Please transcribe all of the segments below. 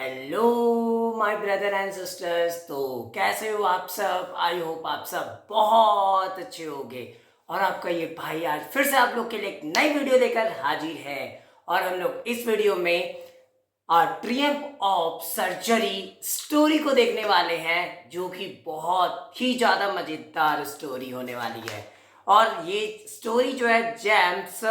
Hello my brother and sisters. तो कैसे हो आप सब? आई होप आप सब बहुत अच्छे होंगे। और आपका ये भाई आज फिर से आप लोग के लिए एक नई वीडियो लेकर हाजिर है। और हम लोग इस वीडियो में ट्रियम्फ ऑफ सर्जरी स्टोरी को देखने वाले हैं, जो कि बहुत ही ज़्यादा मज़ेदार स्टोरी होने वाली है। और ये स्टोरी जो है जेम्स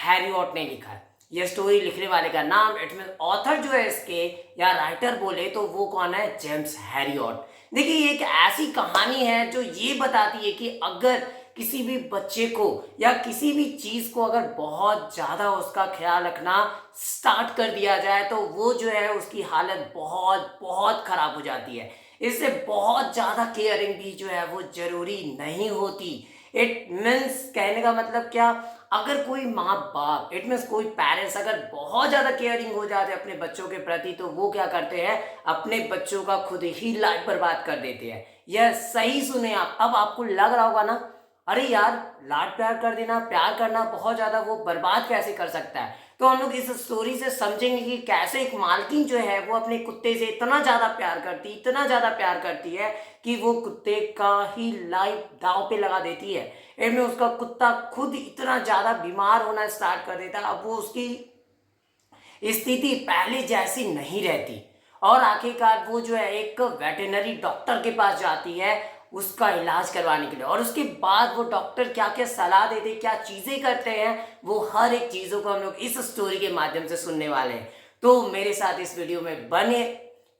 हैरियट ने लिखा है। ये स्टोरी लिखने वाले का नाम इट मीन ऑथर जो है इसके या राइटर बोले तो वो कौन है? James Harriet. देखिए ये एक ऐसी कहानी है जो ये बताती है कि अगर किसी भी बच्चे को या किसी भी चीज को अगर बहुत ज्यादा उसका ख्याल रखना स्टार्ट कर दिया जाए तो वो जो है उसकी हालत बहुत बहुत खराब हो जाती है। इससे बहुत ज्यादा केयरिंग भी जो है वो जरूरी नहीं होती। इट मीन्स कहने का मतलब क्या, अगर कोई माँ बाप इट मीन्स कोई पेरेंट्स अगर बहुत ज्यादा केयरिंग हो जाते हैं अपने बच्चों के प्रति तो वो क्या करते हैं, अपने बच्चों का खुद ही लाइफ बर्बाद कर देते हैं। यह सही सुने आप। अब आपको लग रहा होगा ना, अरे यार लाड प्यार कर देना, प्यार करना बहुत ज्यादा वो बर्बाद कैसे कर सकता है। तो हम लोग इस स्टोरी से समझेंगे कि कैसे एक मालकिन जो है वो अपने कुत्ते से इतना ज्यादा प्यार करती, इतना ज्यादा प्यार करती है कि वो कुत्ते का ही लाइफ दांव पे लगा देती है। इनमें उसका कुत्ता खुद इतना ज्यादा बीमार होना स्टार्ट कर देता है। अब वो उसकी स्थिति पहले जैसी नहीं रहती और आखिरकार वो जो है एक वेटरनरी डॉक्टर के पास जाती है उसका इलाज करवाने के लिए। और उसके बाद वो डॉक्टर क्या क्या सलाह देते, क्या चीजें करते हैं, वो हर एक चीजों को हम लोग इस स्टोरी के माध्यम से सुनने वाले हैं। तो मेरे साथ इस वीडियो में बने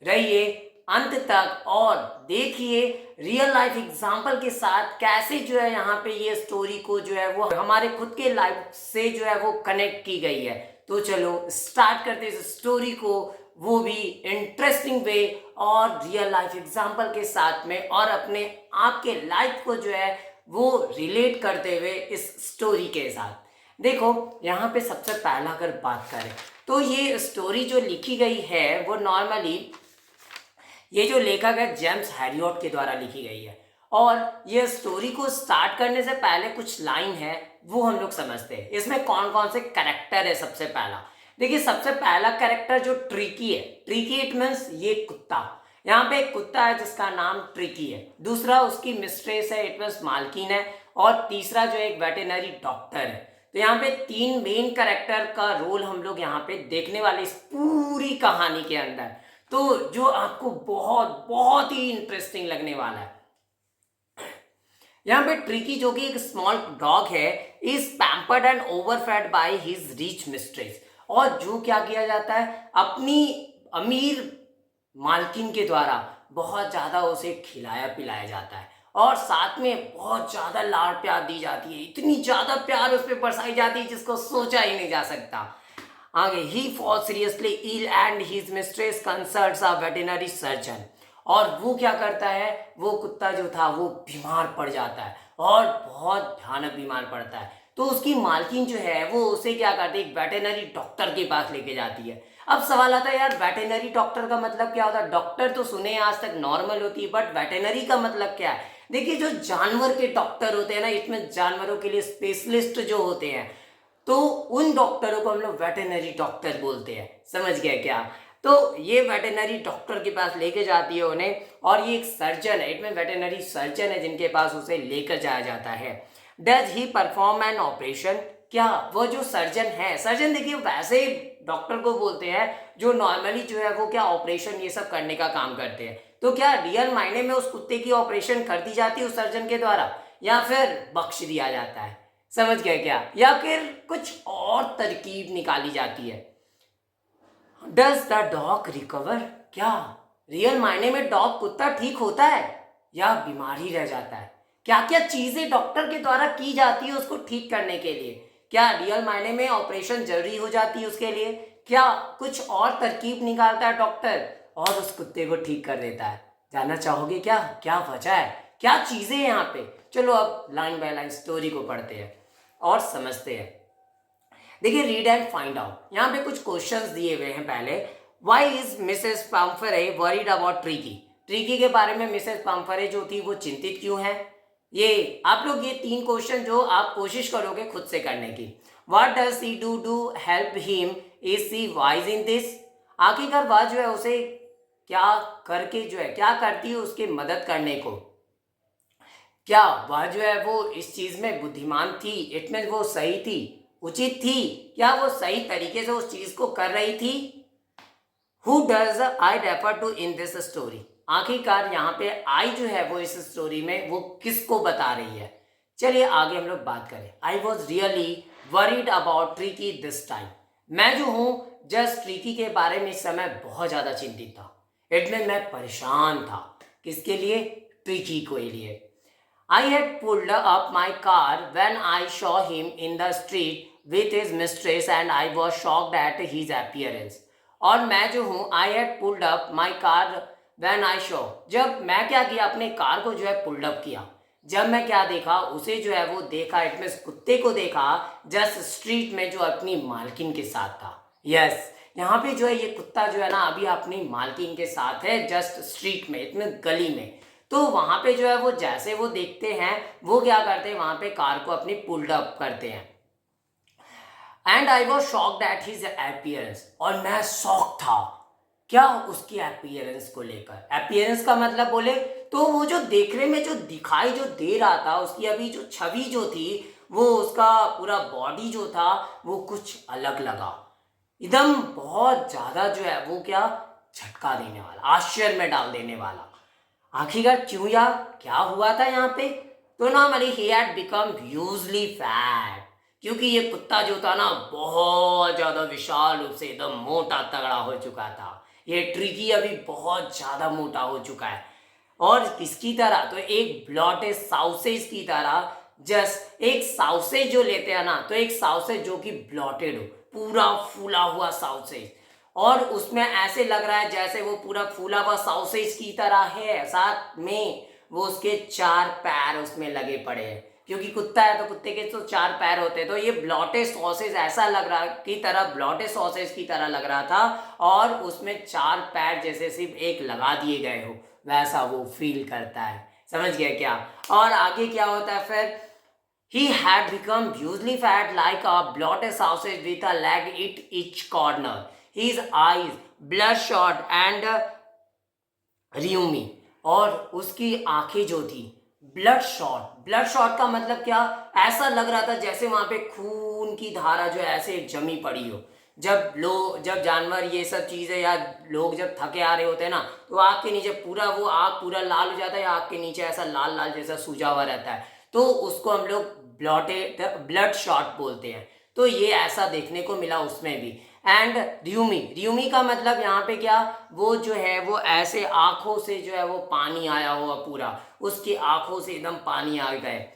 रहिए अंत तक और देखिए रियल लाइफ एग्जांपल के साथ कैसे जो है यहाँ पे ये स्टोरी को जो है वो हमारे खुद के लाइफ से जो है वो कनेक्ट की गई है। तो चलो स्टार्ट करते इस स्टोरी को, वो भी इंटरेस्टिंग वे और रियल लाइफ एग्जांपल के साथ में और अपने आपके लाइफ को जो है वो रिलेट करते हुए इस स्टोरी के साथ। देखो यहाँ पे सबसे पहला अगर बात करें तो ये स्टोरी जो लिखी गई है वो नॉर्मली ये जो लेखक है जेम्स हैरियट के द्वारा लिखी गई है। और ये स्टोरी को स्टार्ट करने से पहले कुछ लाइन है वो हम लोग समझते हैं। इसमें कौन कौन से कैरेक्टर है। सबसे पहला देखिए, सबसे पहला कैरेक्टर जो ट्रिकी है, ट्रिकी इट मीन्स ये कुत्ता। यहाँ पे एक कुत्ता है जिसका नाम ट्रिकी है। दूसरा उसकी मिस्ट्रेस है, इट मीन्स मालकिन है। और तीसरा जो एक वेटरनरी डॉक्टर है। तो यहाँ पे तीन मेन कैरेक्टर का रोल हम लोग यहाँ पे देखने वाले इस पूरी कहानी के अंदर, तो जो आपको बहुत बहुत ही इंटरेस्टिंग लगने वाला है। यहाँ पे ट्रिकी जो कि एक स्मॉल डॉग है is pampered and overfed by his rich mistress. और जो क्या किया जाता है, अपनी अमीर मालकिन के द्वारा बहुत ज्यादा उसे खिलाया पिलाया जाता है और साथ में बहुत ज्यादा लाड़ प्यार दी जाती है। इतनी ज्यादा प्यार उस पर बरसाई जाती है जिसको सोचा ही नहीं जा सकता। आगे ही fall seriously ill and his mistress consults a veterinary surgeon. और वो क्या करता है, वो कुत्ता जो था वो बीमार पड़ जाता है और बहुत भयानक बीमार पड़ता है। तो उसकी मालकिन जो है वो उसे क्या करती है, एक वेटरनरी डॉक्टर के पास लेके जाती है। अब सवाल आता है यार वेटरनरी डॉक्टर का मतलब क्या होता है? डॉक्टर तो सुने आज तक नॉर्मल होती है, बट वेटरनरी का मतलब क्या है? देखिए जो जानवर के डॉक्टर होते हैं ना, इसमें जानवरों के लिए स्पेशलिस्ट जो होते हैं, तो उन डॉक्टरों को हम लोग वेटरनरी डॉक्टर बोलते हैं। समझ गए क्या? तो ये वेटरनरी डॉक्टर के पास लेके जाती है उन्हें और ये एक सर्जन है, इट में वेटरनरी सर्जन है जिनके पास उसे लेकर जाया जाता है। Does he perform an operation? क्या वो जो सर्जन है, सर्जन देखिए वैसे ही डॉक्टर को बोलते हैं जो नॉर्मली जो है वो क्या ऑपरेशन ये सब करने का काम करते हैं। तो क्या रियल मायने में उस कुत्ते की ऑपरेशन कर दी जाती है उस सर्जन के द्वारा या फिर बख्श दिया जाता है? समझ गए क्या? या फिर कुछ और तरकीब निकाली जाती है। Does the dog recover? क्या रियल मायने में डॉग कुत्ता ठीक होता है या बीमार ही रह जाता है? क्या क्या चीजें डॉक्टर के द्वारा की जाती है उसको ठीक करने के लिए? क्या रियल मायने में ऑपरेशन जरूरी हो जाती है उसके लिए? क्या कुछ और तरकीब निकालता है डॉक्टर और उस कुत्ते को ठीक कर देता है? जानना चाहोगे क्या क्या वजह है, क्या चीजें हैं यहाँ पे? चलो अब लाइन बाय लाइन स्टोरी को पढ़ते हैं और समझते हैं। देखिए रीड एंड फाइंड आउट, यहाँ पे कुछ क्वेश्चंस दिए हुए हैं। पहले, why is Mrs Pumphrey worried about Tricki? Tricki के बारे में मिसेस पम्फरे जो थी वो चिंतित क्यों है? ये आप लोग ये तीन क्वेश्चन जो आप कोशिश करोगे खुद से करने की। What does C do to help him? Is C wise in this? आखिरकार वह जो है उसे क्या करके जो है क्या करती है उसकी मदद करने को। क्या वह जो है वो इस चीज में बुद्धिमान थी, इट मीन वो सही थी, उचित थी, क्या वो सही तरीके से उस चीज को कर रही थी। Who does I refer to in this story, आखिरकार यहाँ पे आई जो है वो इस स्टोरी में वो किसको बता रही है। चलिए आगे हम लोग बात करें। I was really worried about tricky this time, मैं जो हूँ जस्ट ट्रिकी के बारे में इस समय बहुत ज़्यादा चिंतित था। इट मीन मैं परेशान था, किसके लिए, ट्रिकी के लिए। I had pulled up my car when I saw him in the street with his mistress and I was shocked at his appearance. और मैं जो हूँ I had pulled up my car when I saw, जब मैं क्या किया अपने car को जो है पुल्ड अप किया, जब मैं क्या देखा उसे जो है वो देखा, इट मीन्स कुत्ते को देखा जस्ट स्ट्रीट में जो अपनी मालकिन के साथ था। यस यहाँ पे जो है ये कुत्ता जो है ना अभी अपनी मालकिन के साथ है जस्ट स्ट्रीट में, इट मीन गली में। तो वहां पे जो है वो जैसे वो देखते हैं वो क्या करते हैं वहां पे कार को अपनी पुल्ड अप करते हैं। And I was shocked at his appearance, और मैं शॉक था क्या उसकी अपीयरेंस को लेकर। अपीयरेंस का मतलब बोले तो वो जो देखने में जो दिखाई जो दे रहा था उसकी अभी जो छवि जो थी वो उसका पूरा बॉडी जो था वो कुछ अलग लगा, एकदम बहुत ज्यादा जो है वो क्या झटका देने वाला, आश्चर्य में डाल देने वाला। आखिरकार क्यों यार क्या हुआ था यहाँ पे। तो normally he had become hugely fat, क्योंकि ये कुत्ता जो था ना बहुत ज्यादा विशाल रूप से एकदम मोटा तगड़ा हो चुका था। ये ट्रिकी अभी बहुत ज्यादा मोटा हो चुका है, और किसकी तरह, तो एक ब्लॉटेड साउसेज की तरह। जस्ट एक साउसेज जो लेते हैं ना, तो एक साउसेज जो कि ब्लॉटेड हो, पूरा फूला हुआ साउसेज, और उसमें ऐसे लग रहा है जैसे वो पूरा फूला हुआ सॉसेज की तरह है, साथ में वो उसके 4 पैर उसमें लगे पड़े हैं, क्योंकि कुत्ता है तो कुत्ते के तो 4 पैर होते हैं। तो ये ब्लॉटेड सॉसेज ऐसा लग रहा की तरह, ब्लॉटेड सॉसेज की तरह लग रहा था, और उसमें 4 पैर जैसे सिर्फ एक लगा दिए गए हो वैसा वो फील करता है। समझ गया क्या। और आगे क्या होता है फिर, he had become hugely fat like a bloated sausage with a leg at each corner. His eyes bloodshot and rheumy, और उसकी आंखें जो थी ब्लड शॉट, ब्लड शॉट का मतलब क्या, ऐसा लग रहा था जैसे वहां पे खून की धारा जो ऐसे जमी पड़ी हो। जब जानवर ये सब चीजें या लोग जब थके आ रहे होते हैं ना, तो आग के नीचे पूरा वो आग पूरा लाल हो जाता है, आग के नीचे ऐसा लाल लाल जैसा सूजा हुआ रहता है, तो उसको हम लोग ब्लड शॉट बोलते हैं। तो ये ऐसा देखने को मिला उसमें भी। एंड र्यूमी, र्यूमी का मतलब यहाँ पे क्या, वो जो है वो ऐसे आंखों से जो है वो पानी आया हुआ, पूरा उसकी आंखों से एकदम पानी आ गए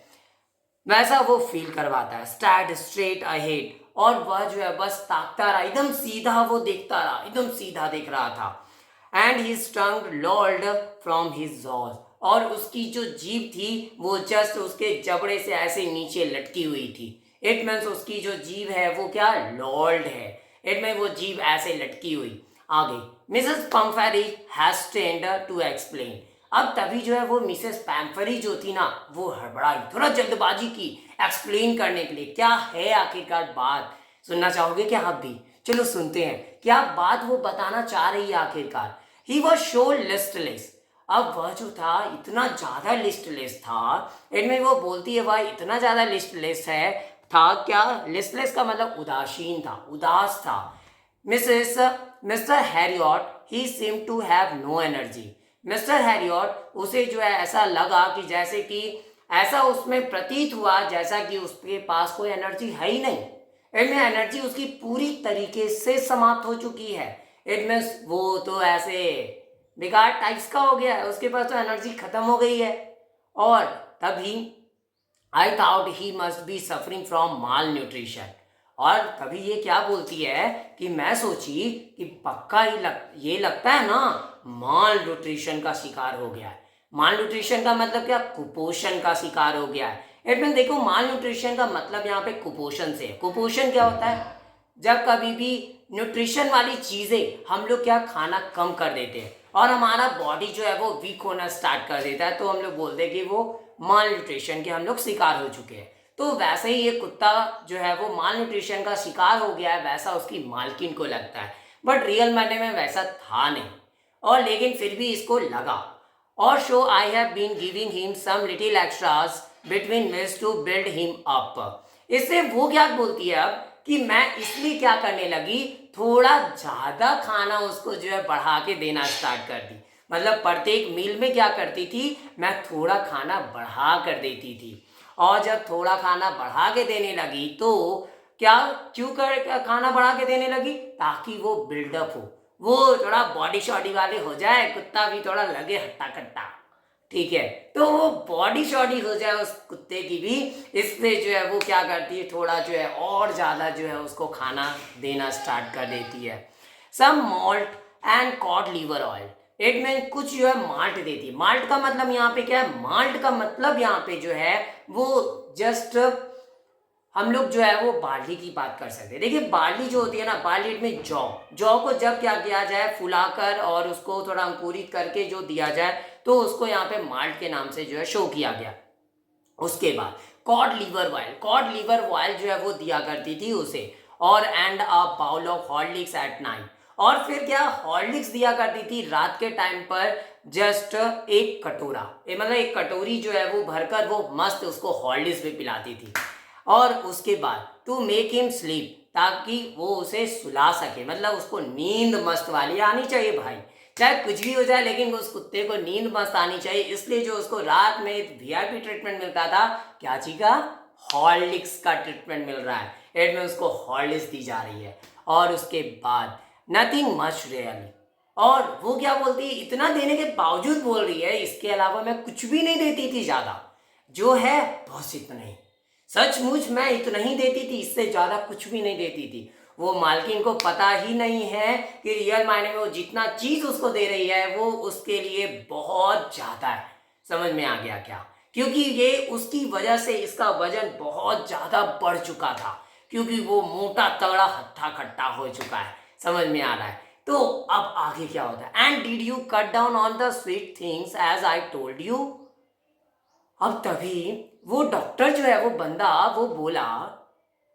वैसा वो फील करवाता है। स्टैड स्ट्रेट अहेड, और वह जो है बस ताकता रहा, एकदम सीधा वो देखता रहा, एकदम सीधा देख रहा था। And his tongue लॉल्ड from his jaws, और उसकी जो जीभ थी वो जस्ट उसके जबड़े से ऐसे नीचे लटकी हुई थी। इट मीन्स उसकी जो जीभ है वो क्या लॉल्ड है, इट मीन वो जीभ ऐसे लटकी हुई। आगे Mrs Pumphrey has tender to explain, अब तभी जो है वो मिसेस पैम्फरी जो थी ना वो हड़बड़ाई, थोड़ा जल्दबाजी की एक्सप्लेन करने के लिए। क्या है आखिरकार बात, सुनना चाहोगे क्या आप भी, चलो सुनते हैं क्या बात वो बताना चाह रही है आखिरकार। ही वॉज शो लिस्टलेस, अब वह जो था इतना ज्यादा लिस्टलेस था, इनमें वो बोलती है वह इतना ज्यादा लिस्टलेस है था, क्या लिस्टलेस का मतलब उदासीन था, उदास था। Mister Herriot he seem to have no energy, Mister Herriot उसे जो है ऐसा लगा कि जैसे कि ऐसा उसमें प्रतीत हुआ जैसा कि उसके पास कोई एनर्जी है ही नहीं, इनमें एनर्जी उसकी पूरी तरीके से समाप्त हो चुकी है। इनमें वो तो ऐसे बेकार टाइप्स का हो गया है, उसके पास तो एनर्जी खत्म हो गई है। और तभी I thought he must be suffering from malnutrition, और तभी ये क्या बोलती है कि मैं सोची कि पक्का ये लगता है ना माल न्यूट्रिशन का शिकार हो गया है। माल न्यूट्रिशन का मतलब क्या, कुपोषण का शिकार हो गया है। इट मीन देखो माल न्यूट्रिशन का मतलब यहाँ पे कुपोषण से है। कुपोषण क्या होता है, जब कभी भी न्यूट्रिशन वाली चीजें हम लोग क्या खाना कम कर देते हैं और हमारा बॉडी जो है वो वीक होना स्टार्ट कर देता है, तो हम लोग बोलते हैं कि वो माल न्यूट्रिशन के हम लोग शिकार हो चुके हैं। तो वैसे ही ये कुत्ता जो है वो माल न्यूट्रिशन का शिकार हो गया है, वैसा उसकी मालकिन को लगता है। बट रियल मायने में वैसा था नहीं, और लेकिन फिर भी इसको लगा। और so I have been giving him some little extras between meals to build him up. इससे वो क्या बोलती है अब कि मैं इसलिए क्या करने लगी, थोड़ा ज़्यादा खाना उसको जो है बढ़ा के देना स्टार्ट कर दी। मतलब प्रत्येक मील में क्या करती थी, मैं थोड़ा खाना बढ़ा कर देती थी। और जब थोड़ा खाना बढ़ा के देने लगी तो क्या, क्यों कर खाना बढ़ा के देने लगी, ताकि वो बिल्डअप हो, वो थोड़ा बॉडी शॉडी वाले हो जाए, कुत्ता भी थोड़ा लगे हट्टा कट्टा, ठीक है, तो वो बॉडी शॉडी हो जाए उस कुत्ते की भी। इसलिए जो है वो क्या करती है, थोड़ा जो है और ज़्यादा जो है उसको खाना देना स्टार्ट कर देती है। Some malt and cod liver oil, it में कुछ जो है माल्ट देती है। माल्ट का मतलब यहाँ पे क्या है, माल्ट का मतलब यहाँ पे जो है वो जस्ट हम लोग जो है वो बार्ली की बात कर सकते हैं। देखिए बार्ली जो होती है ना, बार्ली में जौ को जब क्या किया जाए, फुलाकर और उसको थोड़ा अंकुरित करके जो दिया जाए, तो उसको यहाँ पे माल्ट के नाम से जो है शो किया गया। उसके बाद कॉड लीवर ऑयल जो है वो दिया करती थी उसे, और and a bowl of Horlicks at night. और फिर क्या, हॉर्लिक्स दिया करती थी रात के टाइम पर, जस्ट एक कटोरा, मतलब एक कटोरी जो है वो भरकर वो मस्त उसको हॉर्लिक्स भी पिलाती थी। और उसके बाद टू मेक हिम स्लीप, ताकि वो उसे सुला सके, मतलब उसको नींद मस्त वाली आनी चाहिए भाई, चाहे कुछ भी हो जाए लेकिन उस कुत्ते को नींद मस्त आनी चाहिए। इसलिए जो उसको रात में वीआईपी ट्रीटमेंट मिलता था, क्या चीज का, हॉर्लिक्स का ट्रीटमेंट मिल रहा है, एड में उसको हॉर्लिक्स दी जा रही है। और उसके बाद नथिंग मच रियली, और वो क्या बोलती है, इतना देने के बावजूद बोल रही है इसके अलावा मैं कुछ भी नहीं देती थी ज़्यादा, जो है बस इतना ही, सचमुच मैं इतना ही देती थी, इससे ज़्यादा कुछ भी नहीं देती थी। वो मालकिन को पता ही नहीं है कि रियल मायने में वो जितना चीज़ उसको दे रही है वो उसके लिए बहुत ज़्यादा है। समझ में आ गया क्या, क्योंकि ये उसकी वजह से इसका वजन बहुत ज़्यादा बढ़ चुका था, क्योंकि वो मोटा तगड़ा हट्टा खट्टा हो चुका है। समझ में आ रहा है, तो अब आगे क्या होता है, and did you cut down on the sweet things as I told you. अब तभी वो डॉक्टर जो है वो बंदा वो बोला,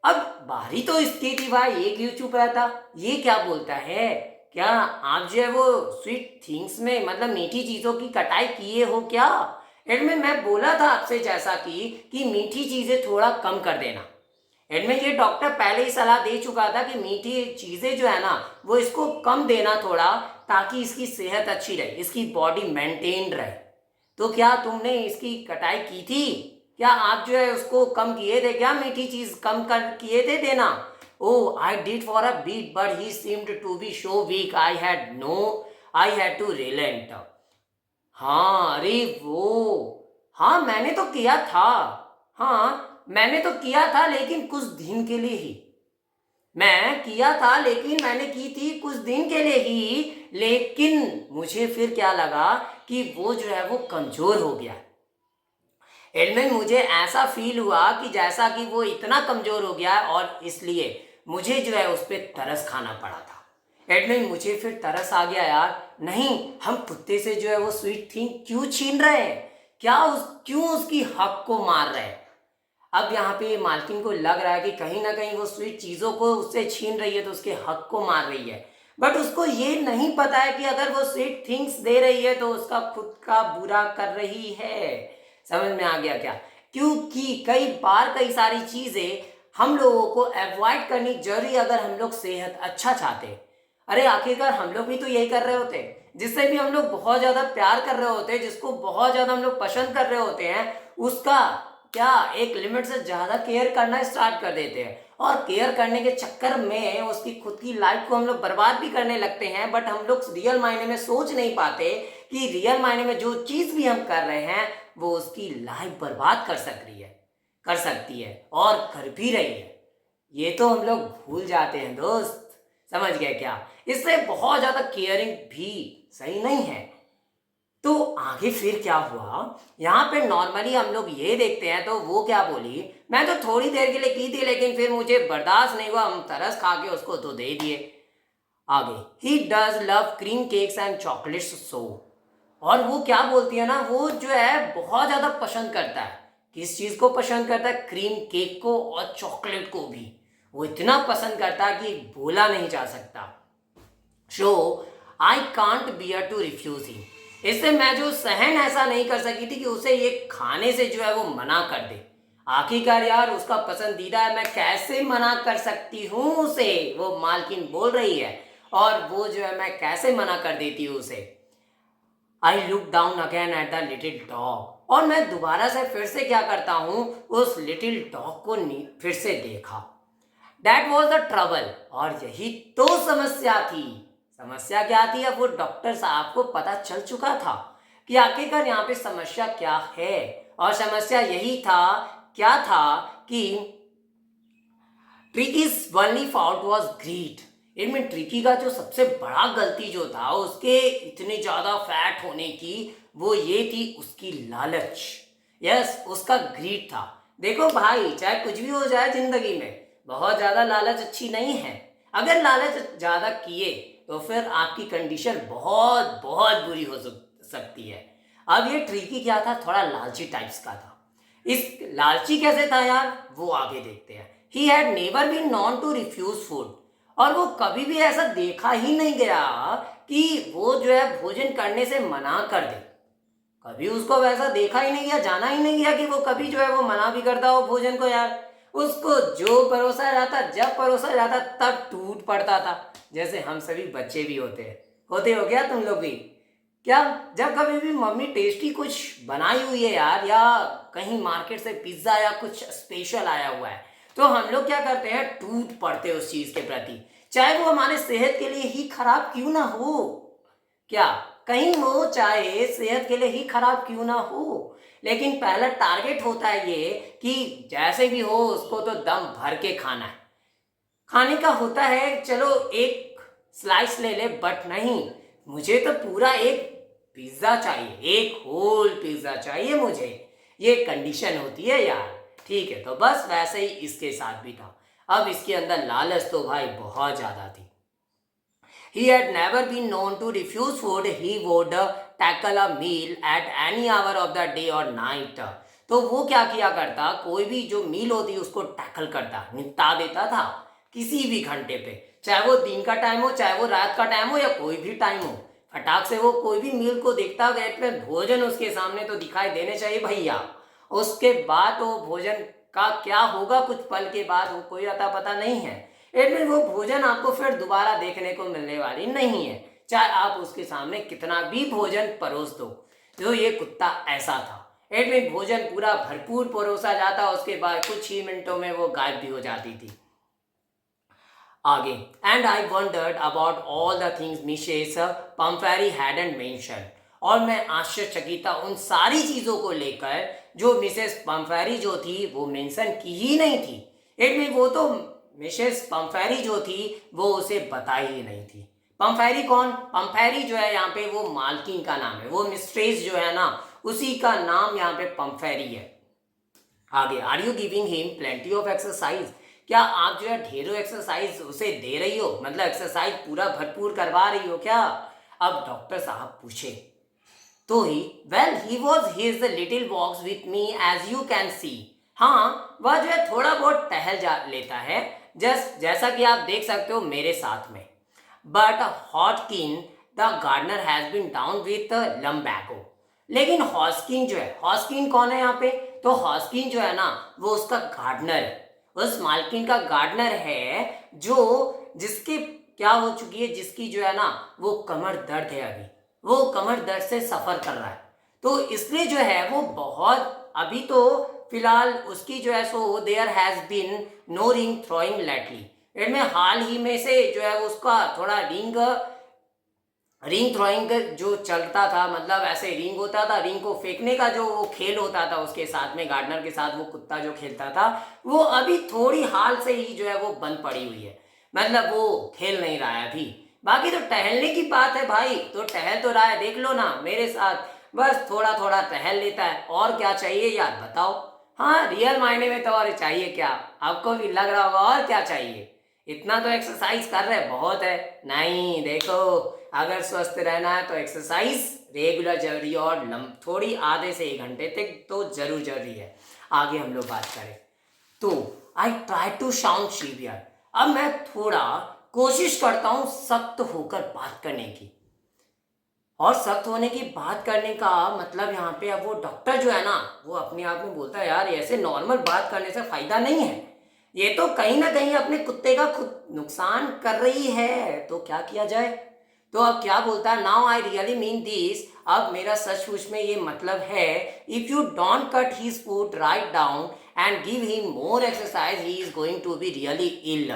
अब बारी तो इसकी थी भाई, ये क्यों चुप रहा था, ये क्या बोलता है, क्या आप जो है वो स्वीट थिंग्स में मतलब मीठी चीज़ों की कटाई किए हो क्या। एंड में मैं बोला था आपसे जैसा कि मीठी चीज़ें थोड़ा कम कर देना। एंड में ये डॉक्टर पहले ही सलाह दे चुका था कि मीठी चीज़ें जो है ना वो इसको कम देना थोड़ा, ताकि इसकी सेहत अच्छी रहे, इसकी बॉडी मेंटेन रहे। तो क्या तुमने इसकी कटाई की थी, क्या आप जो है उसको कम किए थे क्या, मीठी चीज कम कर किए थे देना। Oh I did for a bit but he seemed to be so weak, I had to relent. हाँ अरे वो, हाँ मैंने तो किया था, हाँ मैंने तो किया था लेकिन कुछ दिन के लिए ही, मैं किया था लेकिन मैंने की थी कुछ दिन के लिए ही, लेकिन मुझे फिर क्या लगा कि वो जो है वो कमजोर हो गया। एडमिन मुझे ऐसा फील हुआ कि जैसा कि वो इतना कमजोर हो गया और इसलिए मुझे जो है उस पर तरस खाना पड़ा था। एडमिन मुझे फिर तरस आ गया यार, नहीं हम कुत्ते से जो है वो स्वीट थिंग क्यों छीन रहे हैं, क्यों उसकी हक को मार रहे हैं। अब यहाँ पे मालकिन को लग रहा है कि कहीं ना कहीं वो स्वीट चीज़ों को उससे छीन रही है तो उसके हक को मार रही है, बट उसको ये नहीं पता है कि अगर वो स्वीट थिंग्स दे रही है तो उसका खुद का बुरा कर रही है। समझ में आ गया क्या, क्योंकि कई बार कई सारी चीज़ें हम लोगों को अवॉइड करनी जरूरी, अगर हम लोग सेहत अच्छा चाहते हैं। अरे आखिरकार हम लोग भी तो यही कर रहे होते हैं, जिससे भी हम लोग बहुत ज़्यादा प्यार कर रहे होते हैं, जिसको बहुत ज़्यादा हम लोग पसंद कर रहे होते हैं, उसका क्या एक लिमिट से ज़्यादा केयर करना स्टार्ट कर देते हैं, और केयर करने के चक्कर में उसकी खुद की लाइफ को हम लोग बर्बाद भी करने लगते हैं। बट हम लोग रियल मायने में सोच नहीं पाते कि रियल मायने में जो चीज़ भी हम कर रहे हैं वो उसकी लाइफ बर्बाद कर सकती है और कर भी रही है। ये तो हम लोग भूल जाते हैं दोस्त, समझ गए क्या, इससे बहुत ज़्यादा केयरिंग भी सही नहीं है। तो आगे फिर क्या हुआ, यहाँ पे नॉर्मली हम लोग ये देखते हैं, तो वो क्या बोली, मैं तो थोड़ी देर के लिए की थी लेकिन फिर मुझे बर्दाश्त नहीं हुआ, हम तरस खा के उसको तो दे दिए। आगे, he does love cream cakes and chocolates so, और वो क्या बोलती है ना, वो जो है बहुत ज़्यादा पसंद करता है, किस चीज़ को पसंद करता है, क्रीम केक को और चॉकलेट को भी, वो इतना पसंद करता है कि बोला नहीं जा सकता। So I can't bear to refuse him. इससे मैं जो सहन ऐसा नहीं कर सकी थी कि उसे ये खाने से जो है वो मना कर दे। आखिरकार यार उसका पसंदीदा है, मैं कैसे मना कर सकती हूँ उसे, वो मालकिन बोल रही है, और वो जो है मैं कैसे मना कर देती हूँ उसे। I look down again at the little dog, और मैं दोबारा से फिर से क्या करता हूँ, उस लिटिल डॉग को फिर से देखा। दैट वॉज द ट्रबल, और यही तो समस्या थी। समस्या क्या थी, अब वो डॉक्टर साहब को पता चल चुका था कि आखिरकार यहाँ पे समस्या क्या है। और समस्या यही था, क्या था कि Tricki's only fault was greed. इनमें ट्रिकी का जो सबसे बड़ा गलती जो था उसके इतने ज्यादा फैट होने की, वो ये थी उसकी लालच। यस, उसका ग्रीड था। देखो भाई, चाहे कुछ भी हो जाए जिंदगी में, बहुत ज्यादा लालच अच्छी नहीं है। अगर लालच ज्यादा किए तो फिर आपकी कंडीशन बहुत बहुत बुरी हो सकती है। अब ये ट्रिकी क्या था, थोड़ा लालची टाइप्स का था। इस लालची कैसे था यार, वो आगे देखते हैं। He had never been known to refuse food, और वो कभी भी ऐसा देखा ही नहीं गया कि वो जो है भोजन करने से मना कर दे। कभी उसको वैसा देखा ही नहीं गया, जाना ही नहीं गया कि वो कभी जो है वो मना भी करता हो भोजन को यार। उसको जो परोसा जाता, जब परोसा जाता तब टूट पड़ता था। जैसे हम सभी बच्चे भी होते हो क्या तुम लोग भी? क्या जब कभी भी मम्मी टेस्टी कुछ बनाई हुई है यार, या कहीं मार्केट से पिज्जा या कुछ स्पेशल आया हुआ है, तो हम लोग क्या करते हैं, टूट पड़ते हैं उस चीज के प्रति, चाहे वो हमारे सेहत के लिए ही खराब क्यों ना हो। क्या कहीं वो चाहे सेहत के लिए ही खराब क्यों ना हो, लेकिन पहला टारगेट होता है ये कि जैसे भी हो उसको तो दम भर के खाना है। खाने का होता है चलो एक स्लाइस ले ले, बट नहीं, मुझे तो पूरा एक पिज्जा चाहिए, एक होल पिज्जा चाहिए मुझे। ये कंडीशन होती है यार। ठीक है, तो बस वैसे ही इसके साथ भी था। अब इसके अंदर लालच तो भाई बहुत ज्यादा थी। He had never been known to refuse food. He would tackle a meal at any hour of the day or night. तो वो क्या किया करता, कोई भी जो मील होती उसको टैकल करता, निपटा देता था किसी भी घंटे पे, चाहे वो दिन का टाइम हो, चाहे वो रात का टाइम हो, या कोई भी टाइम हो। फटाक से वो कोई भी मील को देखता, गेट में भोजन उसके सामने तो दिखाई देने चाहिए भैया। उसके बाद वो भोजन का क्या होगा कुछ पल के बाद, वो कोई अता पता नहीं है। एडमिन वो भोजन आपको फिर दोबारा देखने को मिलने वाली नहीं है, चाहे आप उसके सामने कितना भी भोजन परोस दो। तो ये कुत्ता ऐसा था। एडमिन भोजन पूरा भरपूर परोसा जाता, उसके बाद कुछ ही मिनटों में वो गायब भी हो जाती थी। आगे, and I wondered about all the things Mrs Pumphrey hadn't mention, और मैं आश्चर्यचकित था उन सारी चीजों को लेकर जो मिसेस पम्फेरी जो थी वो मेंशन की ही नहीं थी। एडमिन वो तो मिसेस पम्फेरी जो थी वो उसे बताई ही नहीं थी। पम्फेरी कौन? पम्फेरी जो है यहाँ पे वो मालकिन का नाम है, वो मिस्ट्रेस जो है ना, उसी का नाम यहाँ पे पम्फेरी है। आगे, are you giving him plenty of exercise, क्या आप जो है ढेरों एक्सरसाइज उसे दे रही हो, मतलब एक्सरसाइज पूरा भरपूर करवा रही हो क्या? अब डॉक्टर साहब पूछे तो ही, well he was his little walks with me as you can see. हाँ, वह जो है थोड़ा बहुत टहल जा लेता है, जैसा कि आप देख सकते हो मेरे साथ में। But Hodgkin the gardener has been down with lumbago, लेकिन हॉस्किन जो है, हॉस्किन कौन है यहाँ पे, तो हॉस्किन जो है ना वो उसका गार्डनर है, उस मालकिन का गार्डनर है, जो जिसके क्या हो चुकी है, जिसकी जो है ना वो कमर दर्द है, अभी वो कमर दर्द से सफर कर रहा है। तो इसलिए जो है वो बहुत, अभी तो फिलहाल उसकी जो है so there has been no ring throwing lately, इनमें हाल ही में से जो है उसका थोड़ा रिंग थ्रोइंग जो चलता था, मतलब ऐसे रिंग होता था, रिंग को फेंकने का जो वो खेल होता था उसके साथ में, गार्डनर के साथ वो कुत्ता जो खेलता था, वो अभी थोड़ी हाल से ही जो है वो बंद पड़ी हुई है, मतलब वो खेल नहीं रहा है अभी। बाकी तो टहलने की बात है भाई, तो टहल तो रहा है, देख लो ना मेरे साथ, बस थोड़ा थोड़ा टहल लेता है, और क्या चाहिए यार बताओ। हाँ, रियल मायने में तो और चाहिए क्या, आपको भी लग रहा होगा और क्या चाहिए, इतना तो एक्सरसाइज कर रहे बहुत है। नहीं, देखो, अगर स्वस्थ रहना है तो एक्सरसाइज रेगुलर जरूरी है, और थोड़ी आधे से 1 घंटे तक तो जरूर जरूरी है। आगे हम लोग बात करें तो I try to sound severe, अब मैं थोड़ा कोशिश करता हूँ सख्त होकर बात करने की। और सख्त होने की बात करने का मतलब यहाँ पे अब वो डॉक्टर जो है ना, वो अपने आप में बोलता है यार ऐसे नॉर्मल बात करने से फायदा नहीं है, ये तो कहीं ना कहीं अपने कुत्ते का खुद नुकसान कर रही है, तो क्या किया जाए। तो अब क्या बोलता है, now I really mean this, अब मेरा सचमुच में ये मतलब है, if you don't cut his food right down and give him more exercise he is going to be really ill.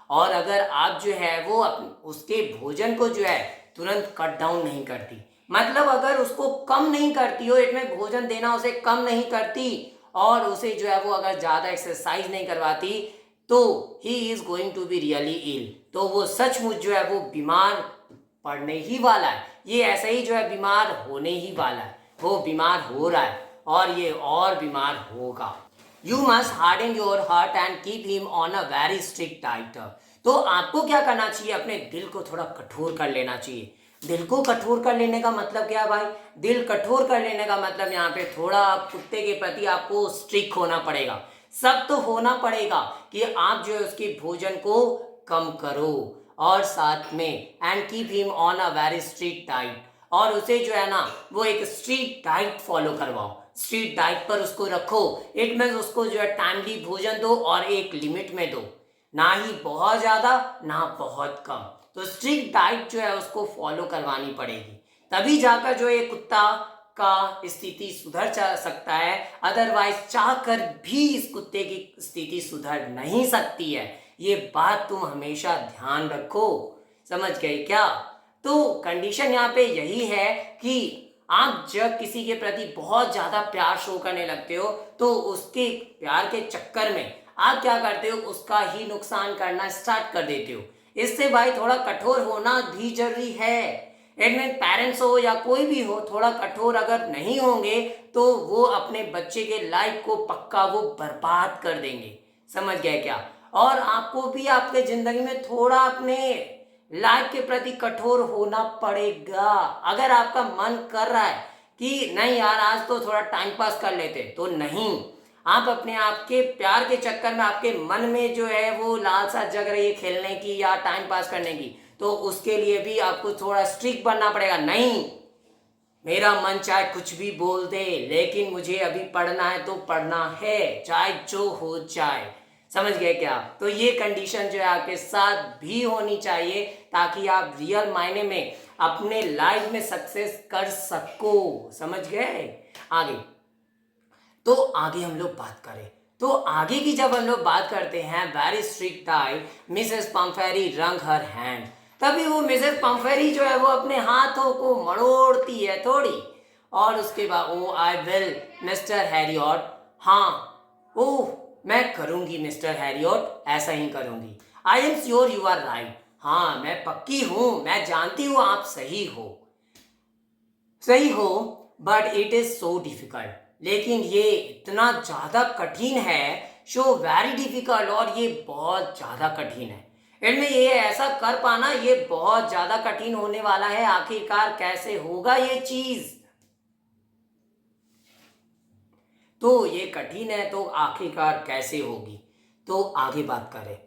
और अगर आप जो है वो उसके भोजन को जो है तुरंत कट डाउन नहीं करती, मतलब अगर उसको कम नहीं करती हो, इसमें भोजन देना उसे कम नहीं करती और उसे जो है वो अगर ज़्यादा एक्सरसाइज नहीं करवाती, तो he is going to be really ill, तो वो सचमुच जो है वो बीमार पड़ने ही वाला है। ये ऐसे ही जो है बीमार होने ही वाला है, वो बीमार हो रहा है और ये और बीमार होगा। You must harden your heart and keep him on a very strict diet. तो आपको क्या करना चाहिए, अपने दिल को थोड़ा कठोर कर लेना चाहिए। दिल को कठोर कर लेने का मतलब क्या है भाई, दिल कठोर कर लेने का मतलब यहाँ पे थोड़ा कुत्ते के प्रति आपको स्ट्रिक्ट होना पड़ेगा, सख्त तो होना पड़ेगा कि आप जो है उसके भोजन को कम करो और साथ में and keep him on a very strict diet, और उसे जो है ना वो एक स्ट्रिक्ट डाइट फॉलो करवाओ, स्ट्रिक्ट डाइट पर उसको रखो। इट मीन्स उसको जो है टाइमली भोजन दो और एक लिमिट में दो, ना ही बहुत ज़्यादा ना बहुत कम। तो स्ट्रिक्ट डाइट जो है उसको फॉलो करवानी पड़ेगी, तभी जाकर जो ये कुत्ता का स्थिति सुधर जा सकता है, अदरवाइज चाहकर भी इस कुत्ते की स्थिति सुधर नहीं सकती है। ये बात तुम हमेशा ध्यान रखो, समझ गए क्या। तो कंडीशन यहाँ पे यही है कि आप जब किसी के प्रति बहुत ज़्यादा प्यार शो करने लगते हो, तो उसके प्यार के चक्कर में आप क्या करते हो, उसका ही नुकसान करना स्टार्ट कर देते हो। इससे भाई थोड़ा कठोर होना भी जरूरी है। इनमें पेरेंट्स हो या कोई भी हो, थोड़ा कठोर अगर नहीं होंगे तो वो अपने बच्चे के लाइफ को पक्का वो बर्बाद कर देंगे, समझ गए क्या। और आपको भी आपके जिंदगी में थोड़ा अपने लाइफ के प्रति कठोर होना पड़ेगा। अगर आपका मन कर रहा है कि नहीं यार आज तो थोड़ा टाइम पास कर लेते, तो नहीं, आप अपने आप के प्यार के चक्कर में आपके मन में जो है वो लालसा जग रही है खेलने की या टाइम पास करने की, तो उसके लिए भी आपको थोड़ा स्ट्रिक्ट बनना पड़ेगा। नहीं, मेरा मन चाहे कुछ भी बोल दे, लेकिन मुझे अभी पढ़ना है तो पढ़ना है, चाहे जो हो जाए, समझ गए क्या। तो ये कंडीशन जो है आपके साथ भी होनी चाहिए, ताकि आप रियल मायने में अपने लाइफ में सक्सेस कर सको, समझ गए। आगे तो आगे हम लोग बात करें, तो आगे की जब हम लोग बात करते हैं, वेरी स्ट्रिक्ट डाइट, मिसेस पम्फेरी रंग हर हैंड, तभी वो मिसेस पम्फेरी जो है वो अपने हाथों को मरोड़ती है थोड़ी, और उसके बाद oh I will Mister Herriot, हाँ ओह मैं करूंगी मिस्टर हैरियट, ऐसा ही करूंगी। I am sure you are right, हाँ मैं पक्की हूं, मैं जानती हूं आप सही हो, सही हो, but it is so difficult, लेकिन ये इतना ज़्यादा कठिन है, शो वेरी डिफिकल्ट, और ये बहुत ज़्यादा कठिन है। इनमें ये ऐसा कर पाना ये बहुत ज़्यादा कठिन होने वाला है, आखिरकार कैसे होगा ये चीज़, तो ये कठिन है, तो आखिरकार कैसे होगी। तो आगे बात करें,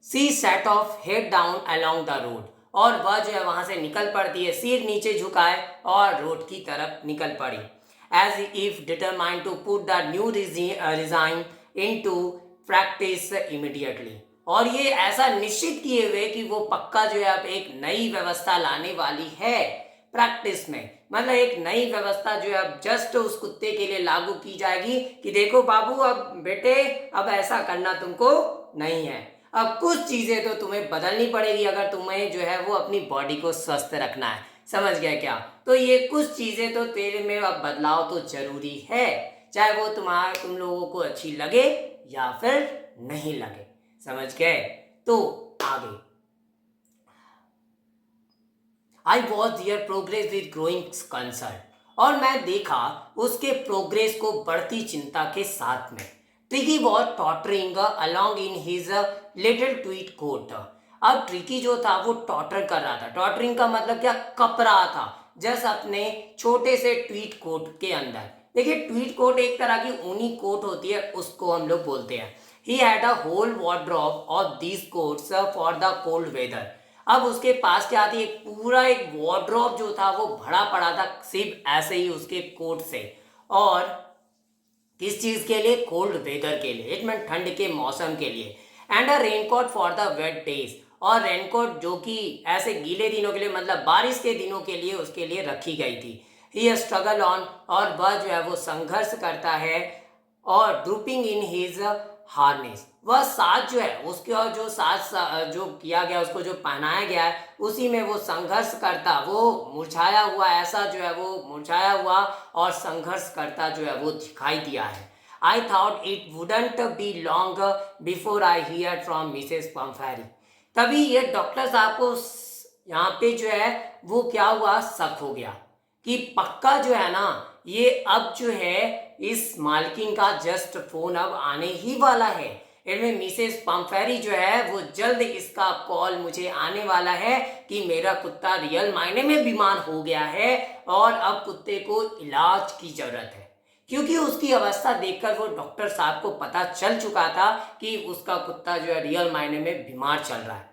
she set off head down along the road, और वह जो है वहां से निकल पड़ती है सिर नीचे झुकाए और रोड की तरफ निकल पड़ी, as if determined to put the new regime into practice immediately, और ये ऐसा निश्चित किए हुए कि वो पक्का जो है अब एक नई व्यवस्था लाने वाली है प्रैक्टिस में, मतलब एक नई व्यवस्था जो है अब जस्ट उस कुत्ते के लिए लागू की जाएगी कि देखो बाबू अब बेटे अब ऐसा करना तुमको नहीं है, अब कुछ चीजें तो तुम्हें बदलनी पड़ेगी अगर तुम्हें जो है वो अपनी बॉडी को स्वस्थ रखना है, समझ गया क्या। तो ये कुछ चीजें तो तेरे में अब बदलाव तो जरूरी है, चाहे वो तुम लोगों को अच्छी लगे या फिर नहीं लगे, समझ गए। तो आगे, I was there progress with growing concern, और मैं देखा उसके प्रोग्रेस को बढ़ती चिंता के साथ में। Tricki was tottering along in his little tweed coat, अब ट्रिकी जो था वो टॉटर कर रहा था, टॉटरिंग का मतलब क्या, कप रहा था जस्ट अपने छोटे से ट्वीट कोट के अंदर। देखिए ट्वीट कोट एक तरह की ऊनी कोट होती है, उसको हम लोग बोलते हैं, he had a whole wardrobe of these coats for the cold weather. अब उसके पास क्या थी, एक पूरा एक वॉर्ड्रॉप जो था वो भरा पड़ा था सिर्फ ऐसे ही उसके कोट से। और किस चीज के लिए, कोल्ड वेदर के लिए, इट मीन ठंड के मौसम के लिए। And a raincoat for the wet days, और रेनकोट जो कि ऐसे गीले दिनों के लिए मतलब बारिश के दिनों के लिए उसके लिए रखी गई थी। ही स्ट्रगल ऑन, और वह जो है वो संघर्ष करता है। और ड्रूपिंग इन हिज हार्नेस, वह साज जो है उसके, और जो साज जो किया गया उसको जो पहनाया गया है उसी में वो संघर्ष करता, वो मुरझाया हुआ, ऐसा जो है वो मुरझाया हुआ और संघर्ष करता जो है वो दिखाई दिया है। I thought it wouldn't be long before I hear from Mrs Pumphrey. तभी ये डॉक्टर साहब को यहाँ पे जो है वो क्या हुआ, शक हो गया कि पक्का जो है ना ये अब जो है इस मालकिन का जस्ट फोन अब आने ही वाला है। इनमें मिसेस पम्फेरी जो है वो जल्द इसका कॉल मुझे आने वाला है कि मेरा कुत्ता रियल मायने में बीमार हो गया है और अब कुत्ते को इलाज की जरूरत है। क्योंकि उसकी अवस्था देखकर वो डॉक्टर साहब को पता चल चुका था कि उसका कुत्ता जो है रियल मायने में बीमार चल रहा है।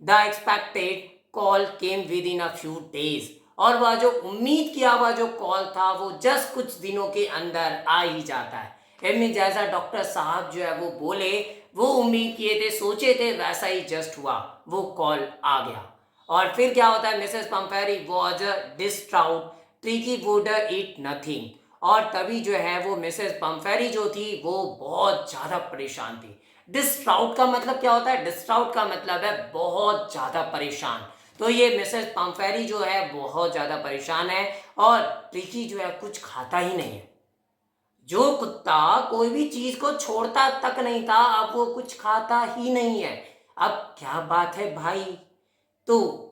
The expected call came with in a few days, और वह जो उम्मीद किया हुआ जो कॉल था वो जस्ट कुछ दिनों के अंदर आ ही जाता है। इनमें जैसा डॉक्टर साहब जो है वो बोले, वो उम्मीद किए थे, सोचे थे, वैसा ही जस्ट हुआ, वो कॉल आ गया। और फिर क्या होता है, Mrs Pumphrey was distraught, Tricki would eat nothing. और तभी जो है वो मिसेस पम्फेरी जो थी वो बहुत ज़्यादा परेशान थी। डिस्ट्राउट का मतलब क्या होता है, डिस्ट्राउट का मतलब है बहुत ज़्यादा परेशान। तो ये मिसेस पम्फेरी जो है बहुत ज़्यादा परेशान है, और ट्रिकी जो है कुछ खाता ही नहीं है। जो कुत्ता कोई भी चीज को छोड़ता तक नहीं था, अब वो कुछ खाता ही नहीं है। अब क्या बात है भाई। तो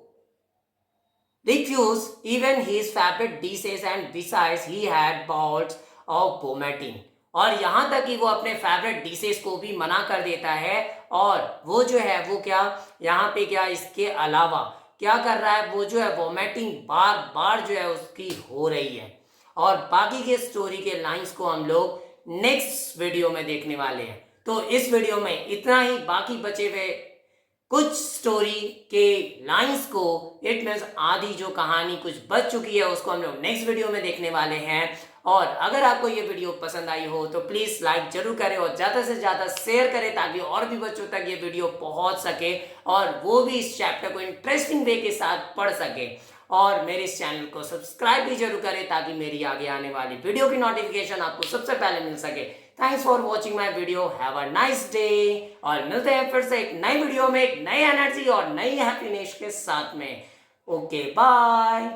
refuse even his favorite dishes, and besides he had bouts of vomiting। और यहाँ तक कि वो अपने फेवरेट डिशेस को भी मना कर देता है, और वो जो है वो क्या, यहाँ पे क्या इसके अलावा क्या कर रहा है, वो जो है वोमिटिंग बार बार जो है उसकी हो रही है। और बाकी के स्टोरी के लाइंस को हम लोग नेक्स्ट वीडियो में देखने वाले हैं। तो इस वीडियो में इतना ही, बाकी बचे हुए कुछ स्टोरी के लाइंस को, इट मीन्स आधी जो कहानी कुछ बच चुकी है उसको हम लोग नेक्स्ट वीडियो में देखने वाले हैं। और अगर आपको ये वीडियो पसंद आई हो तो प्लीज़ लाइक जरूर करें और ज़्यादा से ज़्यादा शेयर करें ताकि और भी बच्चों तक ये वीडियो पहुंच सके और वो भी इस चैप्टर को इंटरेस्टिंग वे के साथ पढ़ सके। और मेरे इस चैनल को सब्सक्राइब भी जरूर करें ताकि मेरी आगे आने वाली वीडियो की नोटिफिकेशन आपको सबसे पहले मिल सके। Thanks for watching my video, have a nice day. और मिलते हैं फिर से एक नई वीडियो में एक नई एनर्जी और नई हैप्पीनेस के साथ में। Okay bye.